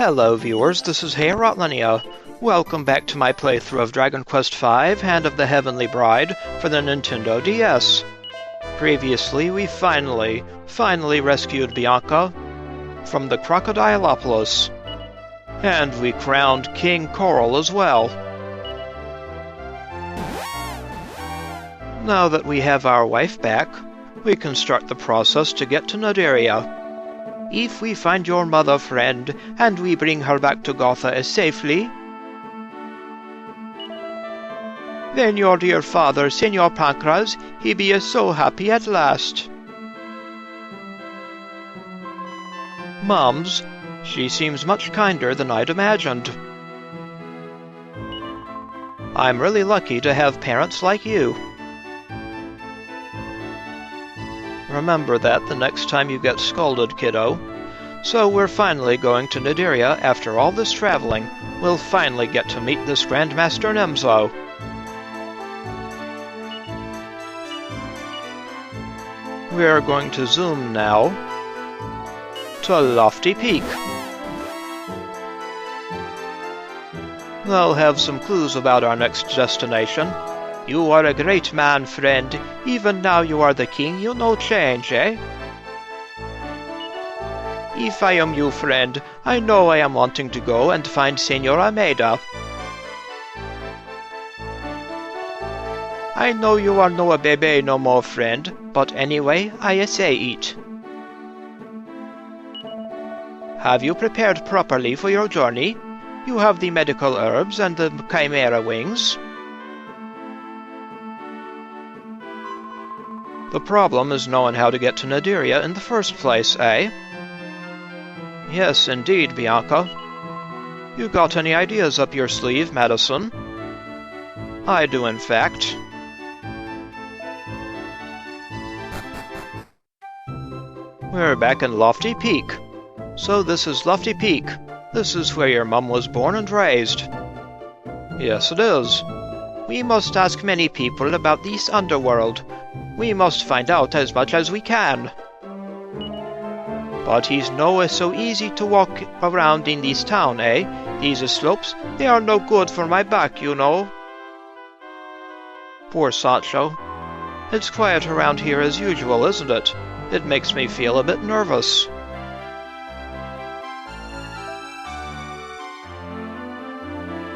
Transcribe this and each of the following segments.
Hello viewers, this is Heorotlinia. Welcome back to my playthrough of Dragon Quest V, Hand of the Heavenly Bride, for the Nintendo DS. Previously, we finally rescued Bianca from the Crocodilopolis. And we crowned King Coral as well. Now that we have our wife back, we can start the process to get to Nadiria. If we find your mother, friend, and we bring her back to Gotha safely, then your dear father, Senor Pancras, he be so happy at last. Mums, she seems much kinder than I'd imagined. I'm really lucky to have parents like you. Remember that the next time you get scolded, kiddo. So we're finally going to Nadiria after all this traveling. We'll finally get to meet this Grandmaster Nimzo. We're going to zoom now to Lofty Peak. They'll have some clues about our next destination. You are a great man, friend. Even now you are the king, you no change, eh? If I am you, friend, I know I am wanting to go and find Senora Mada. I know you are no a bebe no more, friend, but anyway, I say it. Have you prepared properly for your journey? You have the medical herbs and the chimera wings. The problem is knowing how to get to Nadiria in the first place, eh? Yes, indeed, Bianca. You got any ideas up your sleeve, Madason? I do, in fact. We're back in Lofty Peak. So this is Lofty Peak. This is where your mum was born and raised. Yes, it is. We must ask many people about this underworld. We must find out as much as we can. But he's no so easy to walk around in this town, eh? These slopes, they are no good for my back, you know. Poor Sancho. It's quiet around here as usual, isn't it? It makes me feel a bit nervous.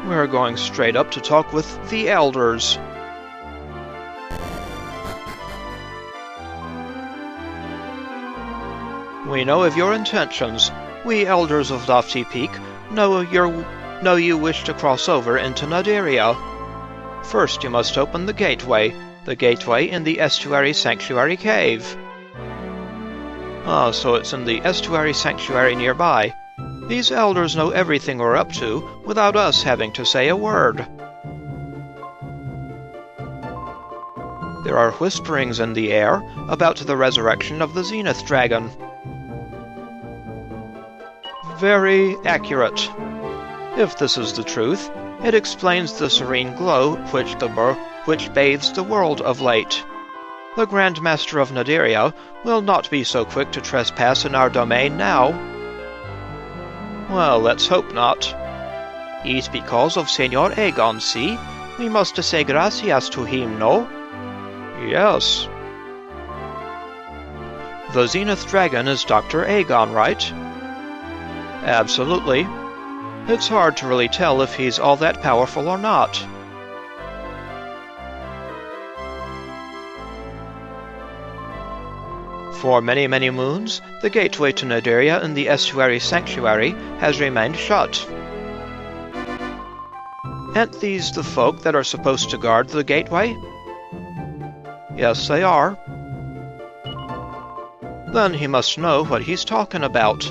We're going straight up to talk with the elders. We know of your intentions. We elders of Lofty Peak know you wish to cross over into Nadiria. First you must open the gateway in the Estuary Sanctuary cave. Ah, so it's in the Estuary Sanctuary nearby. These elders know everything we're up to without us having to say a word. There are whisperings in the air about the resurrection of the Zenith Dragon. Very accurate. If this is the truth, it explains the serene glow which bathes the world of late. The Grandmaster of Nadiria will not be so quick to trespass in our domain now. Well, let's hope not. It's because of Senor Aegon, see? We must say gracias to him, no? Yes. The Zenith Dragon is Dr. Aegon, right? Absolutely. It's hard to really tell if he's all that powerful or not. For many, many moons, the gateway to Nadiria in the Estuary Sanctuary has remained shut. Aren't these the folk that are supposed to guard the gateway? Yes, they are. Then he must know what he's talking about.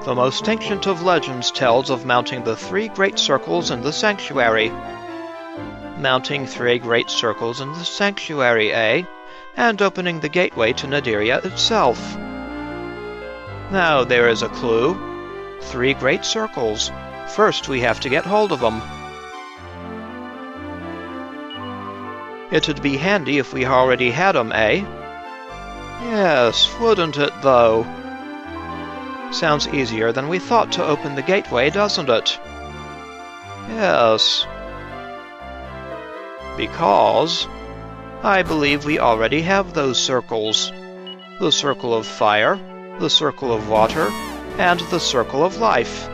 The most ancient of legends tells of mounting the 3 great circles in the sanctuary. Mounting 3 great circles in the sanctuary, eh? And opening the gateway to Nadiria itself. Now there is a clue. 3 great circles. First we have to get hold of them. It'd be handy if we already had them, eh? Yes, wouldn't it, though? Sounds easier than we thought to open the gateway, doesn't it? Yes. Because I believe we already have those circles. The circle of fire, the circle of water, and the circle of life.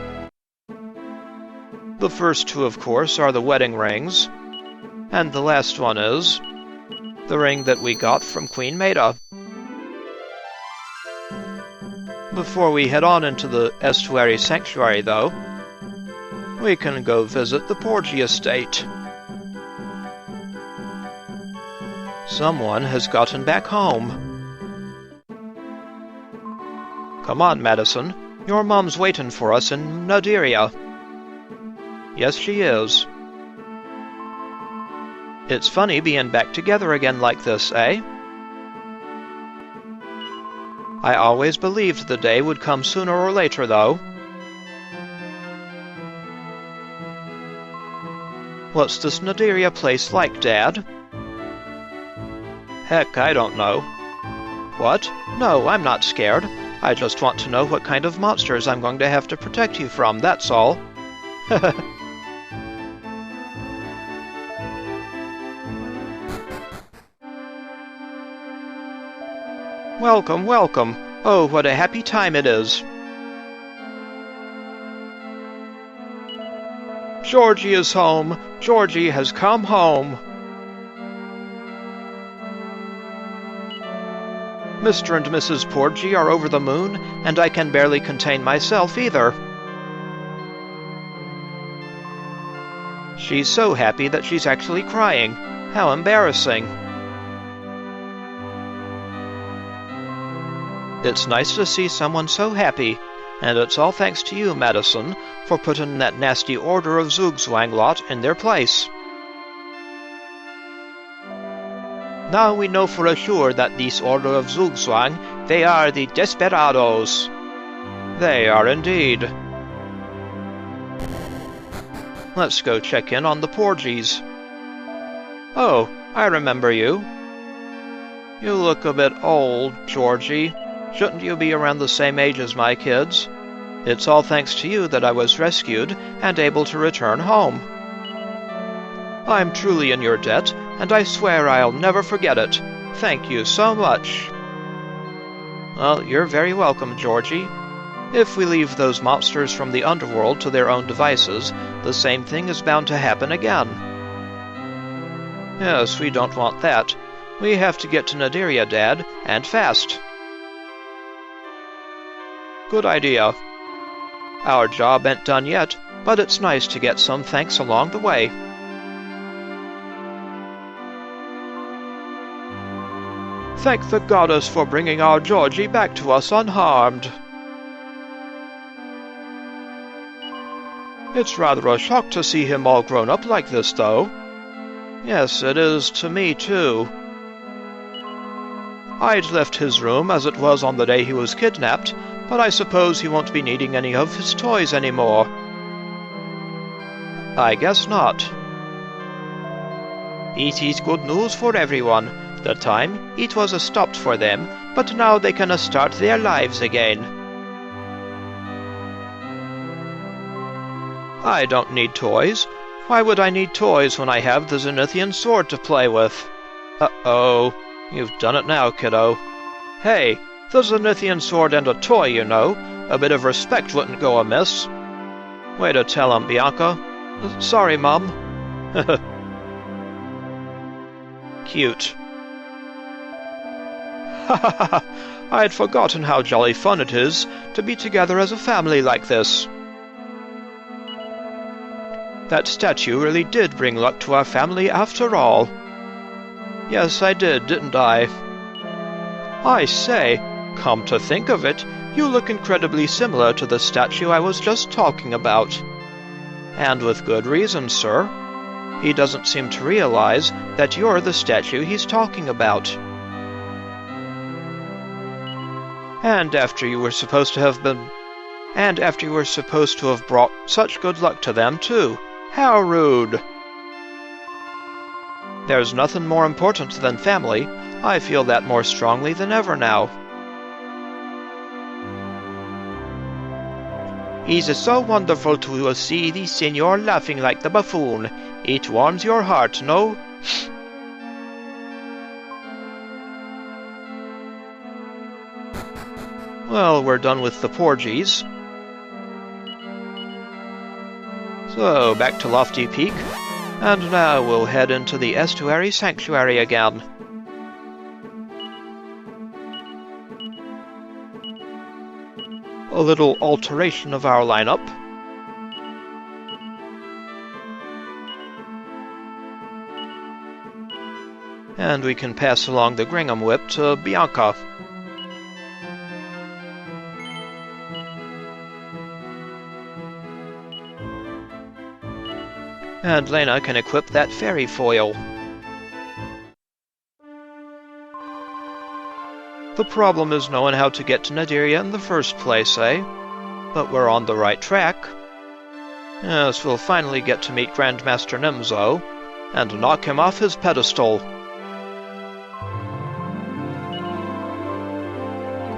The first two, of course, are the wedding rings, and the last one is the ring that we got from Queen Mada. Before we head on into the Estuary Sanctuary, though, we can go visit the Porgie Estate. Someone has gotten back home. Come on, Madason. Your mom's waiting for us in Nadiria. Yes, she is. It's funny being back together again like this, eh? I always believed the day would come sooner or later, though. What's this Nadiria place like, Dad? Heck, I don't know. What? No, I'm not scared. I just want to know what kind of monsters I'm going to have to protect you from, that's all. Welcome, welcome. Oh, what a happy time it is. Georgie is home. Georgie has come home. Mr. and Mrs. Porgie are over the moon, and I can barely contain myself either. She's so happy that she's actually crying. How embarrassing. It's nice to see someone so happy, and it's all thanks to you, Madason, for putting that nasty Order of Zugzwang lot in their place. Now we know for sure that this Order of Zugzwang, they are the Desperados. They are indeed. Let's go check in on the Porgies. Oh, I remember you. You look a bit old, Georgie. Shouldn't you be around the same age as my kids? It's all thanks to you that I was rescued and able to return home. I'm truly in your debt, and I swear I'll never forget it. Thank you so much. Well, you're very welcome, Georgie. If we leave those monsters from the underworld to their own devices, the same thing is bound to happen again. Yes, we don't want that. We have to get to Nadiria, Dad, and fast. Good idea. Our job ain't done yet, but it's nice to get some thanks along the way. Thank the goddess for bringing our Georgie back to us unharmed. It's rather a shock to see him all grown up like this, though. Yes, it is to me, too. I'd left his room as it was on the day he was kidnapped, but I suppose he won't be needing any of his toys anymore. I guess not. It is good news for everyone. The time it was stopped for them, but now they can start their lives again. I don't need toys. Why would I need toys when I have the Zenithian sword to play with? Uh-oh. You've done it now, kiddo. Hey, the Zenithian sword and a toy, you know. A bit of respect wouldn't go amiss. Way to tell him, Bianca. Sorry, Mom. Cute. Ha ha ha! I had forgotten how jolly fun it is to be together as a family like this. That statue really did bring luck to our family after all. Yes, I did, didn't I? I say, come to think of it, you look incredibly similar to the statue I was just talking about. And with good reason, sir. He doesn't seem to realize that you're the statue he's talking about. And after you were supposed to have brought such good luck to them, too. How rude! There's nothing more important than family. I feel that more strongly than ever now. It is so wonderful to see the Signor laughing like the buffoon. It warms your heart, no? Well, we're done with the Porgies. So, back to Lofty Peak, and now we'll head into the Estuary Sanctuary again. A little alteration of our lineup. And we can pass along the Gringham Whip to Bianca. And Lena can equip that fairy foil. The problem is knowing how to get to Nadiria in the first place, eh? But we're on the right track. Yes, we'll finally get to meet Grandmaster Nimzo, and knock him off his pedestal.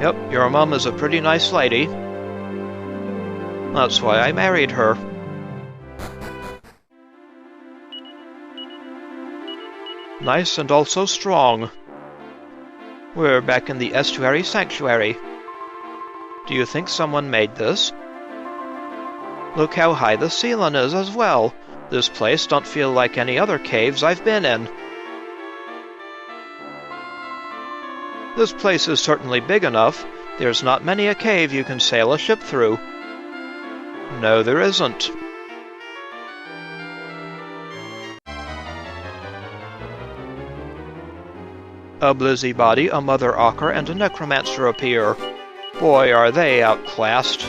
Yep, your mum is a pretty nice lady. That's why I married her. Nice and also strong. We're back in the Estuary Sanctuary. Do you think someone made this? Look how high the ceiling is as well. This place don't feel like any other caves I've been in. This place is certainly big enough. There's not many a cave you can sail a ship through. No, there isn't. A Blizzybody, a Mother Ocker, and a Necromancer appear. Boy, are they outclassed.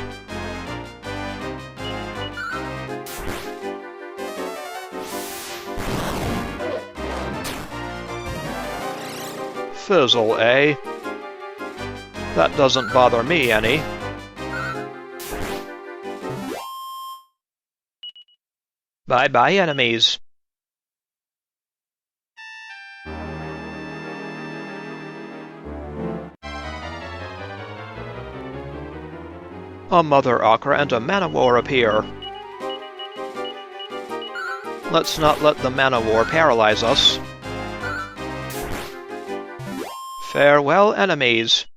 Fizzle, eh? That doesn't bother me any. Bye-bye, enemies. A Mother Ocker and a Manowar appear. Let's not let the Manowar paralyze us. Farewell, enemies.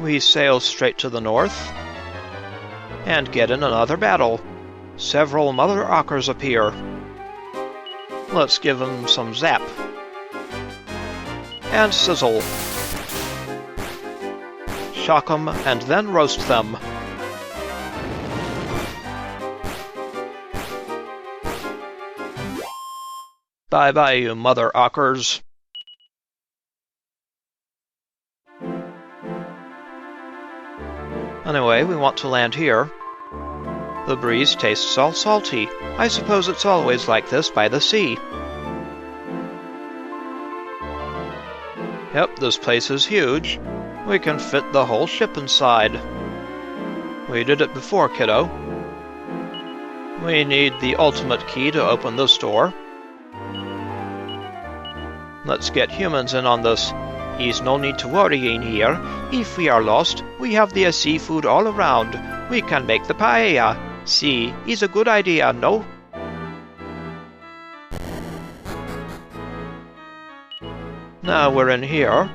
We sail straight to the north and get in another battle. Several Mother Ockers appear. Let's give them some zap. And sizzle. Shock 'em and then roast them. Bye-bye, you Mother Ockers. Anyway, we want to land here. The breeze tastes all salty. I suppose it's always like this by the sea. Yep, this place is huge. We can fit the whole ship inside. We did it before, kiddo. We need the ultimate key to open this door. Let's get humans in on this. He's no need to worry in here. If we are lost, we have the seafood all around. We can make the paella. See, it's a good idea, no? Now we're in here.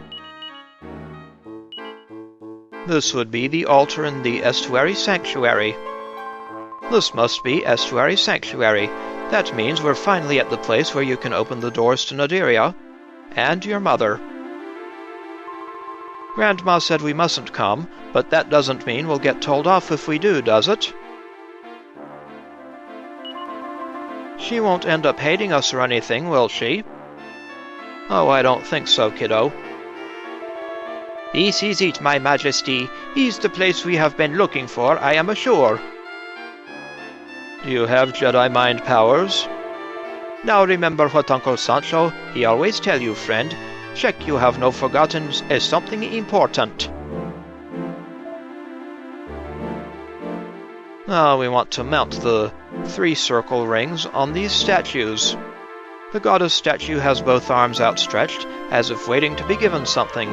This would be the altar in the Estuary Sanctuary. This must be Estuary Sanctuary. That means we're finally at the place where you can open the doors to Nadiria and your mother. Grandma said we mustn't come, but that doesn't mean we'll get told off if we do, does it? She won't end up hating us or anything, will she? Oh, I don't think so, kiddo. This is it, my majesty. Is the place we have been looking for, I am sure. Do you have Jedi mind powers? Now remember what Uncle Sancho, he always tell you, friend. Check you have no forgotten as something important. Now we want to mount the 3 circle rings on these statues. The goddess statue has both arms outstretched, as if waiting to be given something.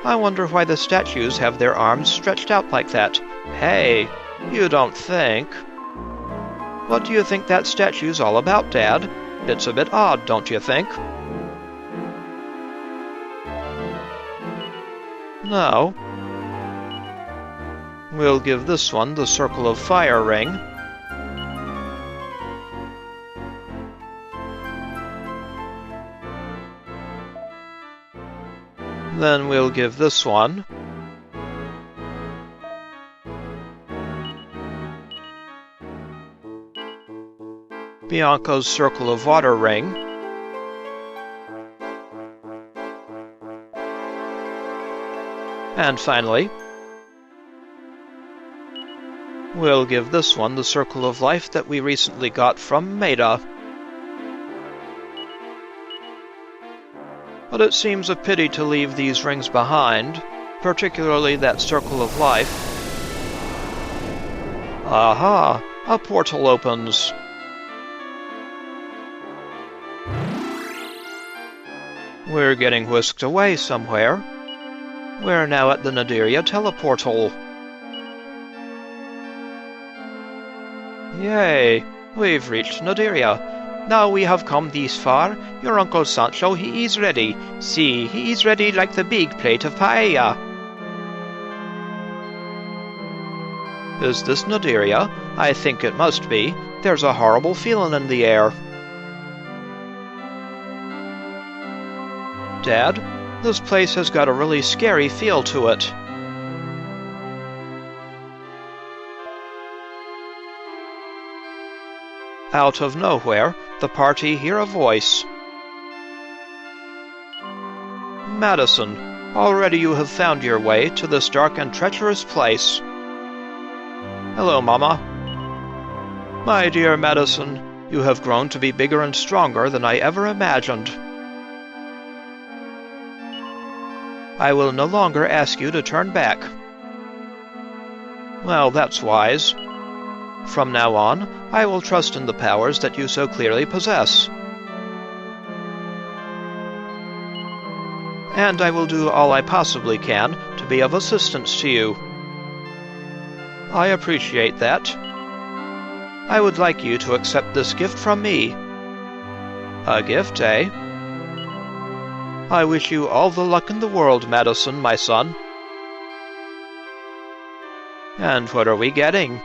I wonder why the statues have their arms stretched out like that. Hey, you don't think... What do you think that statue's all about, Dad? It's a bit odd, don't you think? No. We'll give this one the circle of fire ring. Then we'll give this one Bianca's circle of water ring. And finally, we'll give this one the circle of life that we recently got from Mada. But it seems a pity to leave these rings behind, particularly that circle of life. Aha! A portal opens. We're getting whisked away somewhere. We're now at the Nadiria teleportal. Yay! We've reached Nadiria. Now we have come this far. Your Uncle Sancho, he is ready. See, he is ready like the big plate of paella. Is this Nadiria? I think it must be. There's a horrible feeling in the air. Dad, this place has got a really scary feel to it. Out of nowhere, the party hear a voice. Madason, already you have found your way to this dark and treacherous place. Hello, Mama. My dear Madason, you have grown to be bigger and stronger than I ever imagined. I will no longer ask you to turn back. Well, that's wise. From now on, I will trust in the powers that you so clearly possess. And I will do all I possibly can to be of assistance to you. I appreciate that. I would like you to accept this gift from me. A gift, eh? I wish you all the luck in the world, Madason, my son. And what are we getting?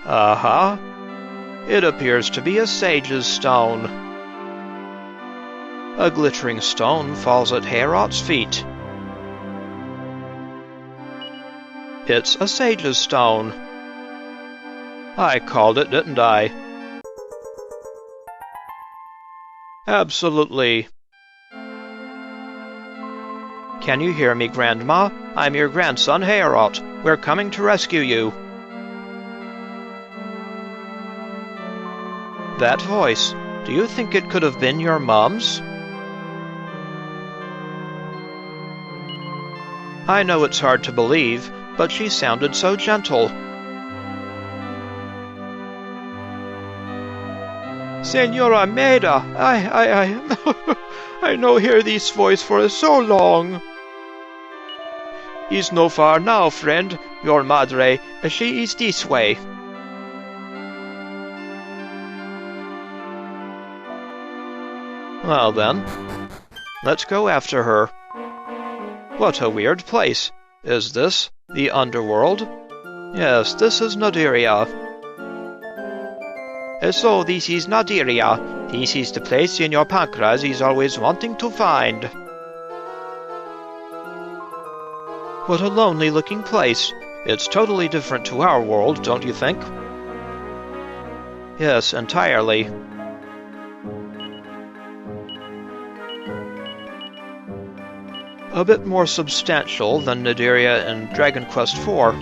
Aha! It appears to be a sage's stone. A glittering stone falls at Heorot's feet. It's a sage's stone. I called it, didn't I? Absolutely. Can you hear me, Grandma? I'm your grandson, Heorot. We're coming to rescue you. That voice, do you think it could have been your mom's? I know it's hard to believe, but she sounded so gentle. Senora Mada, I no hear this voice for so long. He's no far now, friend. Your madre, she is this way. Well then, let's go after her. What a weird place. Is this the underworld? Yes, this is Nadiria. So this is Nadiria. This is the place in your pancreas is always wanting to find. What a lonely-looking place. It's totally different to our world, don't you think? Yes, entirely. A bit more substantial than Nadiria in Dragon Quest IV.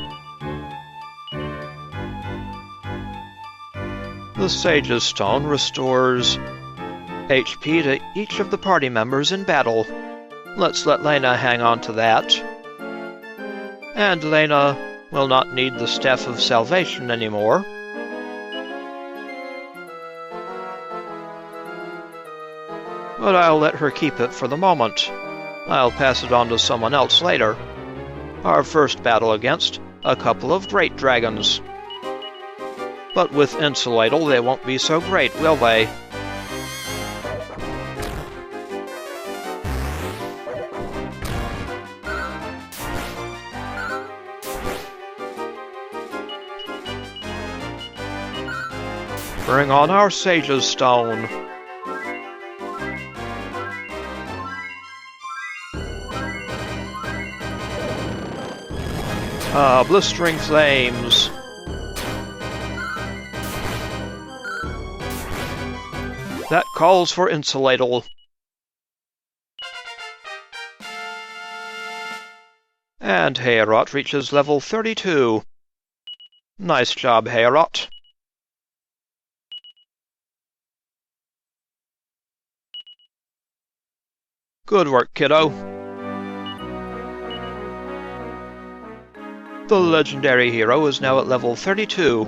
The Sage's Stone restores HP to each of the party members in battle. Let's let Lena hang on to that. And Lena, will not need the Staff of Salvation anymore. But I'll let her keep it for the moment. I'll pass it on to someone else later. Our first battle against a couple of great dragons. But with Insulatal they won't be so great, will they? Bring on our Sage's Stone. Blistering Flames. That calls for Insulatal. And Heorot reaches level 32. Nice job, Heorot. Good work, kiddo. The legendary hero is now at level 32.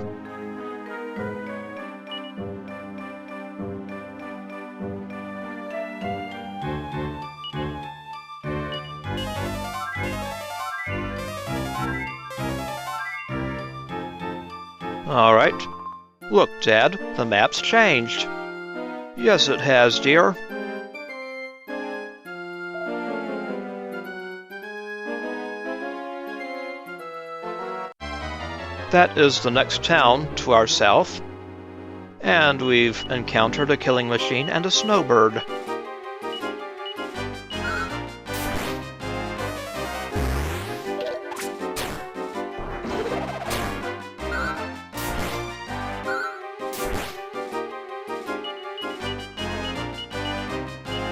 Alright. Look, Dad, the map's changed. Yes, it has, dear. That is the next town to our south, and we've encountered a killing machine and a snowbird.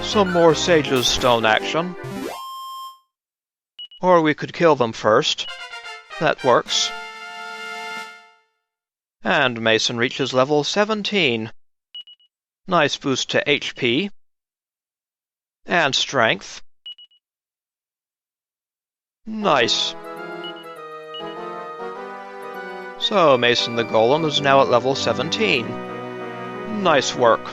Some more Sage's Stone action. Or we could kill them first. That works. And Mason reaches level 17. Nice boost to HP. And strength. Nice. So Mason the Golem is now at level 17. Nice work.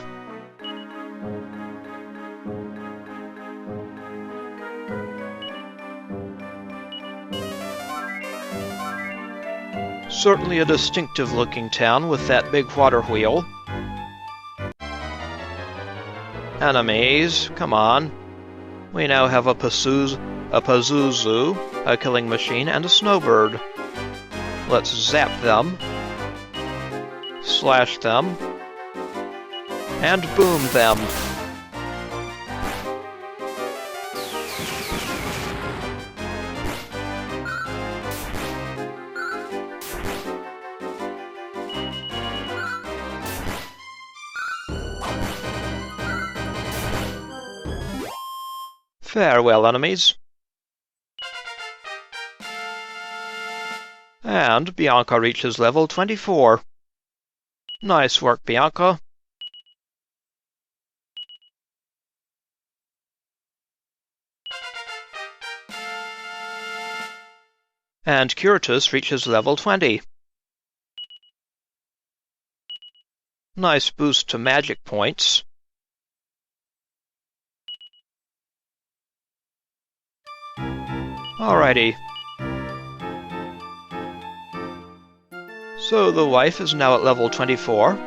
Certainly a distinctive-looking town with that big water wheel. Enemies, come on. We now have a Pazuzu, a killing machine, and a snowbird. Let's zap them, slash them, and boom them. Farewell, enemies. And Bianca reaches level 24. Nice work, Bianca. And Curtis reaches level 20. Nice boost to magic points. Alrighty. So the wife is now at level 24.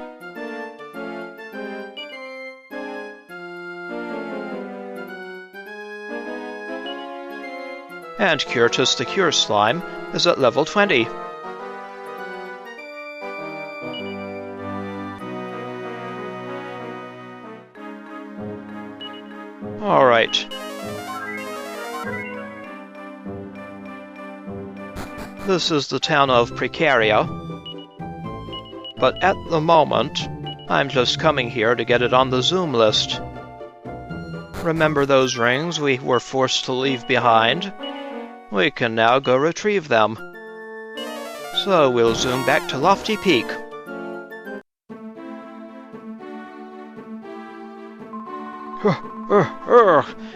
And Curtis the Cure Slime is at level 20. Alright. This is the town of Precaria, but at the moment, I'm just coming here to get it on the Zoom list. Remember those rings we were forced to leave behind? We can now go retrieve them. So we'll zoom back to Lofty Peak.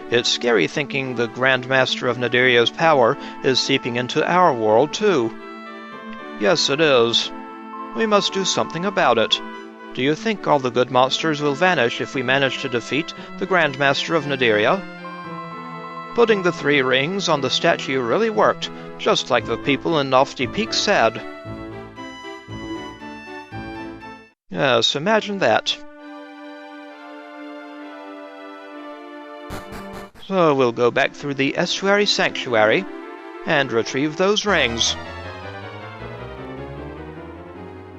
It's scary thinking the Grandmaster of Nadiria's power is seeping into our world, too. Yes, it is. We must do something about it. Do you think all the good monsters will vanish if we manage to defeat the Grandmaster of Nadiria? Putting the 3 rings on the statue really worked, just like the people in Lofty Peak said. Yes, imagine that. So we'll go back through the Estuary Sanctuary and retrieve those rings.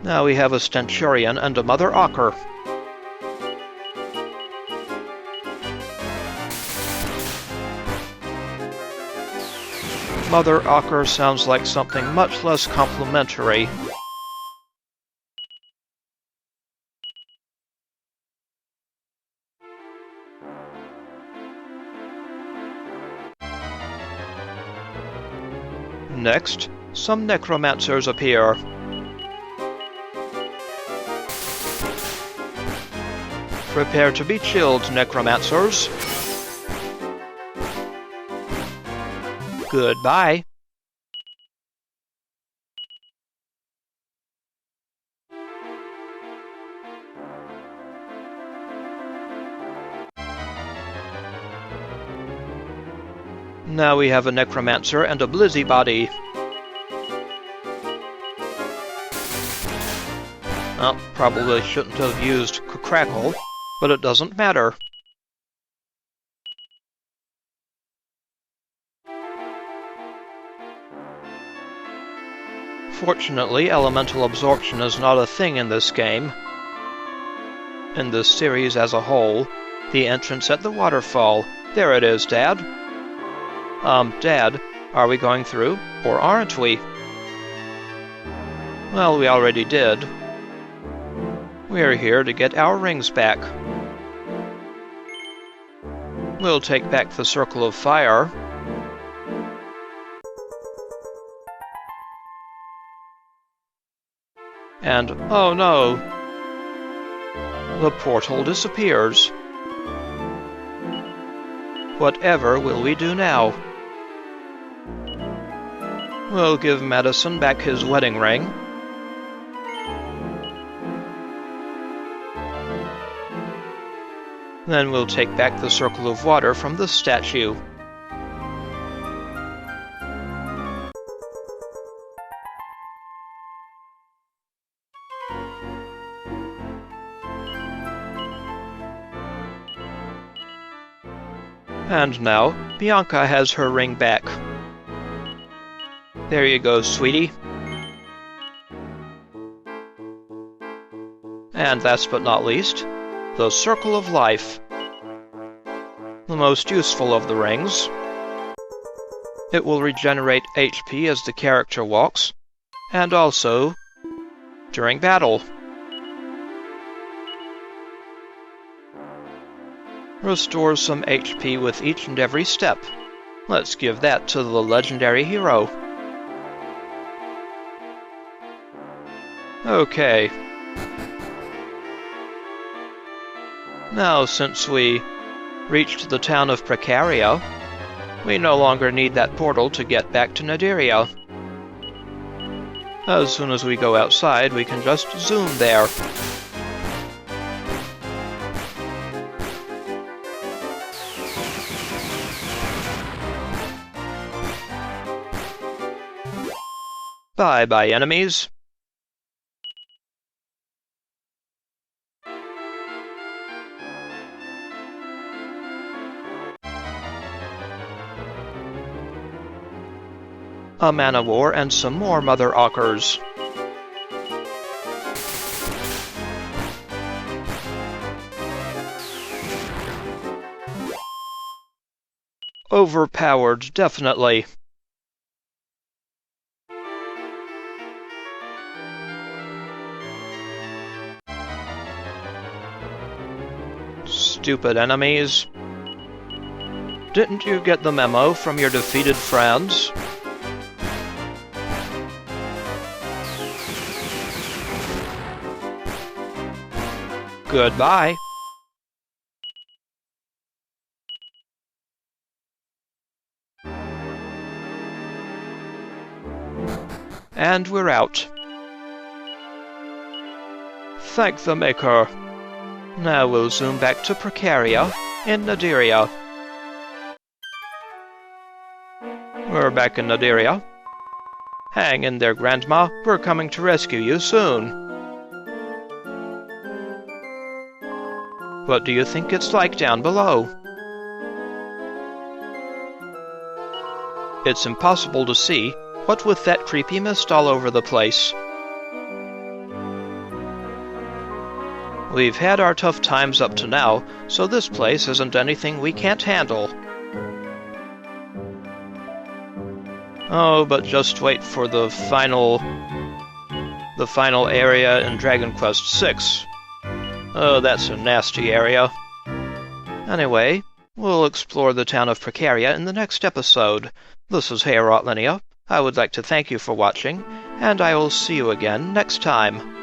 Now we have a Centurion and a Mother Ocker. Mother Ocker sounds like something much less complimentary. Next, some necromancers appear. Prepare to be chilled, necromancers. Goodbye. Now we have a necromancer and a blizzy-body. Well, probably shouldn't have used crackle, but it doesn't matter. Fortunately, elemental absorption is not a thing in this game. In this series as a whole, the entrance at the waterfall. There it is, Dad. Dad, are we going through, or aren't we? Well, we already did. We're here to get our rings back. We'll take back the Circle of Fire. And, oh no! The portal disappears. Whatever will we do now? We'll give Madason back his wedding ring. Then we'll take back the Circle of Water from the statue. And now, Bianca has her ring back. There you go, sweetie. And last but not least, the Circle of Life. The most useful of the rings. It will regenerate HP as the character walks, and also during battle. Restores some HP with each and every step. Let's give that to the legendary hero. Okay. Now, since we reached the town of Precaria, we no longer need that portal to get back to Nadiria. As soon as we go outside, we can just zoom there. Bye-bye, enemies. A mana war and some more Mother Ockers. Overpowered, definitely. Stupid enemies. Didn't you get the memo from your defeated friends? Goodbye. And we're out. Thank the Maker. Now we'll zoom back to Precaria in Nadiria. We're back in Nadiria. Hang in there, Grandma. We're coming to rescue you soon. What do you think it's like down below? It's impossible to see, what with that creepy mist all over the place. We've had our tough times up to now, so this place isn't anything we can't handle. Oh, but just wait for the final area in Dragon Quest VI. Oh, that's a nasty area. Anyway, we'll explore the town of Precaria in the next episode. This is Hey Linnea. I would like to thank you for watching, and I will see you again next time.